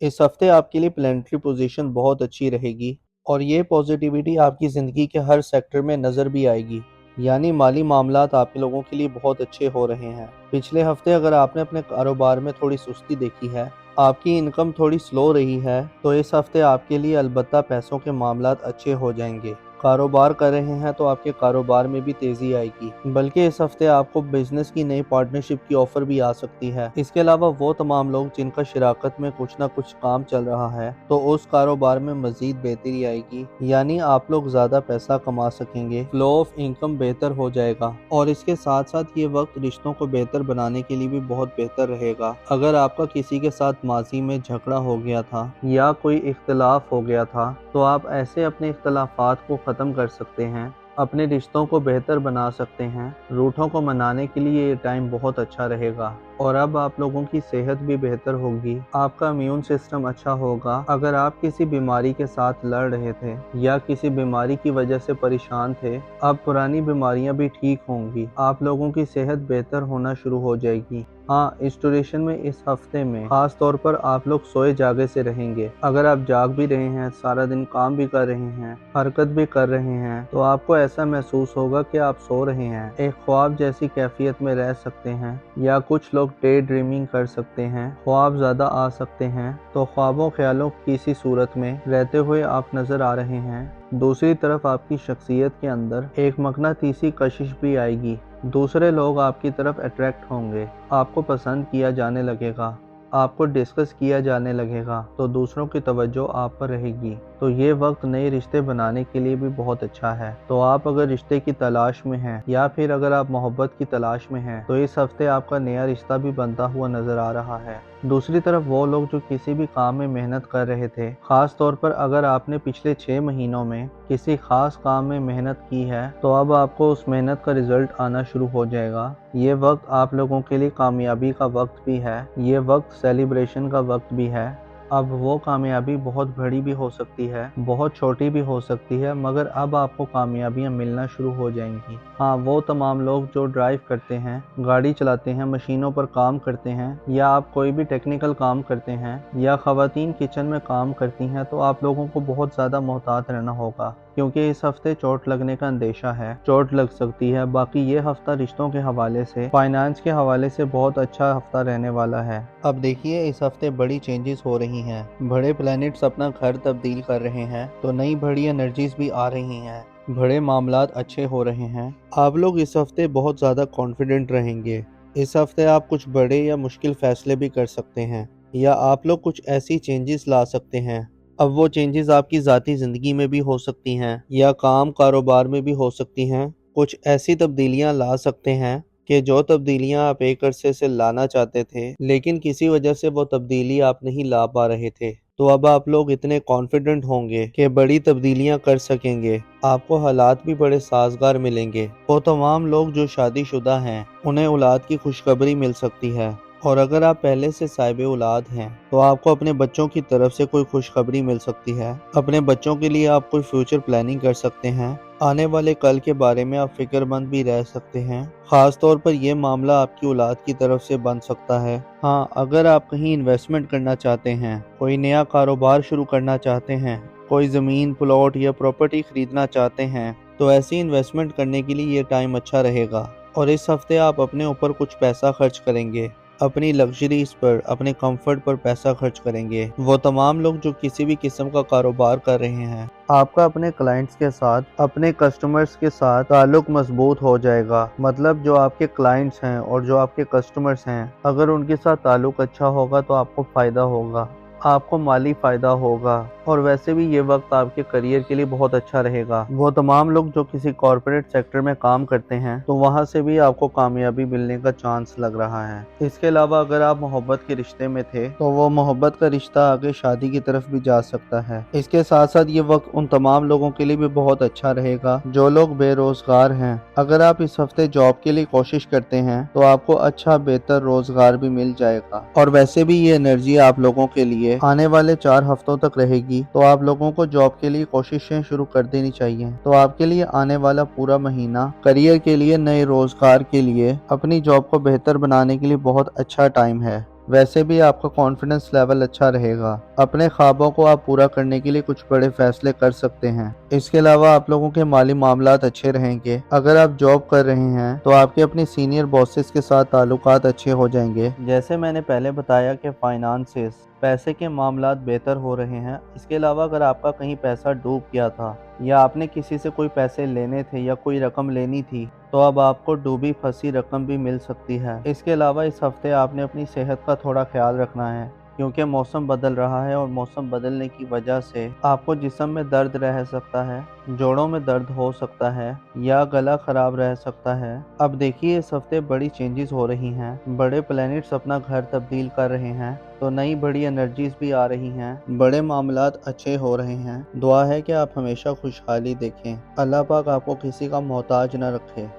इस हफ्ते आपके लिए प्लैनेटरी पोजीशन बहुत अच्छी रहेगी और ये पॉजिटिविटी आपकी ज़िंदगी के हर सेक्टर में नज़र भी आएगी। यानी माली मामलात आप लोगों के लिए बहुत अच्छे हो रहे हैं। पिछले हफ्ते अगर आपने अपने कारोबार में थोड़ी सुस्ती देखी है, आपकी इनकम थोड़ी स्लो रही है, तो इस हफ्ते आपके लिए अलबत्ता पैसों के मामलात अच्छे हो जाएंगे। कारोबार कर रहे हैं तो आपके कारोबार में भी तेजी आएगी, बल्कि इस हफ्ते आपको बिजनेस की नई पार्टनरशिप की ऑफर भी आ सकती है। इसके अलावा वो तमाम लोग जिनका शराकत में कुछ ना कुछ काम चल रहा है, तो उस कारोबार में मजीद बेहतरी आएगी, यानी आप लोग ज्यादा पैसा कमा सकेंगे, फ्लो ऑफ इनकम बेहतर हो जाएगा। और इसके साथ साथ ये वक्त रिश्तों को बेहतर बनाने के लिए भी बहुत बेहतर रहेगा। अगर आपका किसी के साथ माजी में झगड़ा हो गया था या कोई इख्तलाफ हो गया था, तो आप ऐसे अपने इख्तलाफात को ख़त्म कर सकते हैं, अपने रिश्तों को बेहतर बना सकते हैं। रूठों को मनाने के लिए ये टाइम बहुत अच्छा रहेगा। और अब आप लोगों की सेहत भी बेहतर होगी, आपका इम्यून सिस्टम अच्छा होगा। अगर आप किसी बीमारी के साथ लड़ रहे थे या किसी बीमारी की वजह से परेशान थे, अब पुरानी बीमारियां भी ठीक होंगी, आप लोगों की सेहत बेहतर होना शुरू हो जाएगी। हाँ, इस ड्यूरेशन में इस हफ्ते में खास तौर पर आप लोग सोए जागे से रहेंगे। अगर आप जाग भी रहे हैं, सारा दिन काम भी कर रहे हैं, हरकत भी कर रहे हैं, तो आपको ऐसा महसूस होगा कि आप सो रहे हैं, एक ख्वाब जैसी कैफियत में रह सकते हैं। या कुछ लोग डे ड्रीमिंग कर सकते हैं, ख्वाब ज्यादा आ सकते हैं, तो ख्वाबों ख्यालों की सी सूरत में रहते हुए आप नजर आ रहे हैं। दूसरी तरफ आपकी शख्सियत के अंदर एक मकनातीसी कशिश भी आएगी। दूसरे लोग आपकी तरफ अट्रैक्ट होंगे, आपको पसंद किया जाने लगेगा, आपको डिस्कस किया जाने लगेगा, तो दूसरों की तवज्जो आप पर रहेगी। तो ये वक्त नए रिश्ते बनाने के लिए भी बहुत अच्छा है। तो आप अगर रिश्ते की तलाश में हैं या फिर अगर आप मोहब्बत की तलाश में हैं, तो इस हफ्ते आपका नया रिश्ता भी बनता हुआ नजर आ रहा है। दूसरी तरफ वो लोग जो किसी भी काम में मेहनत कर रहे थे, खास तौर पर अगर आपने पिछले 6 महीनों में किसी खास काम में मेहनत की है, तो अब आपको उस मेहनत का रिजल्ट आना शुरू हो जाएगा। ये वक्त आप लोगों के लिए कामयाबी का वक्त भी है, ये वक्त सेलिब्रेशन का वक्त भी है। अब वो कामयाबी बहुत बड़ी भी हो सकती है, बहुत छोटी भी हो सकती है, मगर अब आपको कामयाबियां मिलना शुरू हो जाएंगी। हाँ, वो तमाम लोग जो ड्राइव करते हैं, गाड़ी चलाते हैं, मशीनों पर काम करते हैं, या आप कोई भी टेक्निकल काम करते हैं, या ख़वातीन किचन में काम करती हैं, तो आप लोगों को बहुत ज़्यादा मोहतात रहना होगा, क्योंकि इस हफ्ते चोट लगने का अंदेशा है, चोट लग सकती है। बाकी ये हफ्ता रिश्तों के हवाले से, फाइनेंस के हवाले से बहुत अच्छा हफ्ता रहने वाला है। अब देखिए, इस हफ्ते बड़ी चेंजेस हो रही हैं, बड़े प्लैनेट्स अपना घर तब्दील कर रहे हैं, तो नई बड़ी एनर्जीज भी आ रही हैं, बड़े मामलात अच्छे हो रहे हैं। आप लोग इस हफ्ते बहुत ज़्यादा कॉन्फिडेंट रहेंगे। इस हफ्ते आप कुछ बड़े या मुश्किल फैसले भी कर सकते हैं, या आप लोग कुछ ऐसी चेंजेस ला सकते हैं। अब वो चेंजेस आपकी ज़ाती ज़िंदगी में भी हो सकती हैं या काम कारोबार में भी हो सकती हैं। कुछ ऐसी तब्दीलियां ला सकते हैं कि जो तब्दीलियां आप एक अरसे से लाना चाहते थे, लेकिन किसी वजह से वो तब्दीली आप नहीं ला पा रहे थे। तो अब आप लोग इतने कॉन्फिडेंट होंगे कि बड़ी तब्दीलियां कर सकेंगे, आपको हालात भी बड़े साजगार मिलेंगे। वो तमाम लोग जो शादीशुदा हैं, उन्हें औलाद की खुशखबरी मिल सकती है। और अगर आप पहले से साहिब औलाद हैं, तो आपको अपने बच्चों की तरफ से कोई खुशखबरी मिल सकती है। अपने बच्चों के लिए आप कोई फ्यूचर प्लानिंग कर सकते हैं। आने वाले कल के बारे में आप फिक्रमंद भी रह सकते हैं। खास तौर पर यह मामला आपकी औलाद की तरफ से बन सकता है। हाँ, अगर आप कहीं इन्वेस्टमेंट करना चाहते हैं, कोई नया कारोबार शुरू करना चाहते हैं, कोई ज़मीन, प्लॉट या प्रॉपर्टी खरीदना चाहते हैं, तो ऐसी इन्वेस्टमेंट करने के लिए ये टाइम अच्छा रहेगा। और इस हफ्ते आप अपने ऊपर कुछ पैसा खर्च करेंगे, अपनी लग्जरीज पर, अपने कंफर्ट पर पैसा खर्च करेंगे। वो तमाम लोग जो किसी भी किस्म का कारोबार कर रहे हैं, आपका अपने क्लाइंट्स के साथ, अपने कस्टमर्स के साथ ताल्लुक मजबूत हो जाएगा। मतलब जो आपके क्लाइंट्स हैं और जो आपके कस्टमर्स हैं, अगर उनके साथ ताल्लुक अच्छा होगा तो आपको फ़ायदा होगा, आपको माली फ़ायदा होगा। और वैसे भी ये वक्त आपके करियर के लिए बहुत अच्छा रहेगा। वो तमाम लोग जो किसी कॉर्पोरेट सेक्टर में काम करते हैं, तो वहाँ से भी आपको कामयाबी मिलने का चांस लग रहा है। इसके अलावा अगर आप मोहब्बत के रिश्ते में थे, तो वो मोहब्बत का रिश्ता आगे शादी की तरफ भी जा सकता है। इसके साथ साथ ये वक्त उन तमाम लोगों के लिए भी बहुत अच्छा रहेगा जो लोग बेरोजगार हैं। अगर आप इस हफ्ते जॉब के लिए कोशिश करते हैं, तो आपको अच्छा बेहतर रोजगार भी मिल जाएगा। और वैसे भी ये एनर्जी आप लोगों के लिए आने वाले 4 हफ्तों तक रहेगी, तो आप लोगों को जॉब के लिए कोशिशें शुरू कर देनी चाहिए। तो आपके लिए आने वाला पूरा महीना करियर के लिए, नए रोजगार के लिए, अपनी जॉब को बेहतर बनाने के लिए बहुत अच्छा टाइम है। वैसे भी आपका कॉन्फिडेंस लेवल अच्छा रहेगा। अपने ख्वाबों को आप पूरा करने के लिए कुछ बड़े फैसले कर सकते हैं। इसके अलावा आप लोगों के माली मामलात अच्छे रहेंगे। अगर आप जॉब कर रहे हैं तो आपके अपने सीनियर बॉसेस के साथ ताल्लुकात अच्छे हो जाएंगे। जैसे मैंने पहले बताया कि फाइनेंसेस, पैसे के मामलात बेहतर हो रहे हैं। इसके अलावा अगर आपका कहीं पैसा डूब गया था या आपने किसी से कोई पैसे लेने थे या कोई रकम लेनी थी, तो अब आपको डूबी फंसी रकम भी मिल सकती है। इसके अलावा इस हफ्ते आपने अपनी सेहत का थोड़ा ख्याल रखना है, क्योंकि मौसम बदल रहा है और मौसम बदलने की वजह से आपको जिस्म में दर्द रह सकता है, जोड़ों में दर्द हो सकता है या गला खराब रह सकता है। अब देखिए, इस हफ्ते बड़ी चेंजेस हो रही हैं, बड़े प्लैनेट्स अपना घर तब्दील कर रहे हैं, तो नई बड़ी एनर्जीज भी आ रही हैं, बड़े मामलात अच्छे हो रहे हैं। दुआ है कि आप हमेशा खुशहाली देखें। अल्लाह पाक आपको किसी का मोहताज न रखे।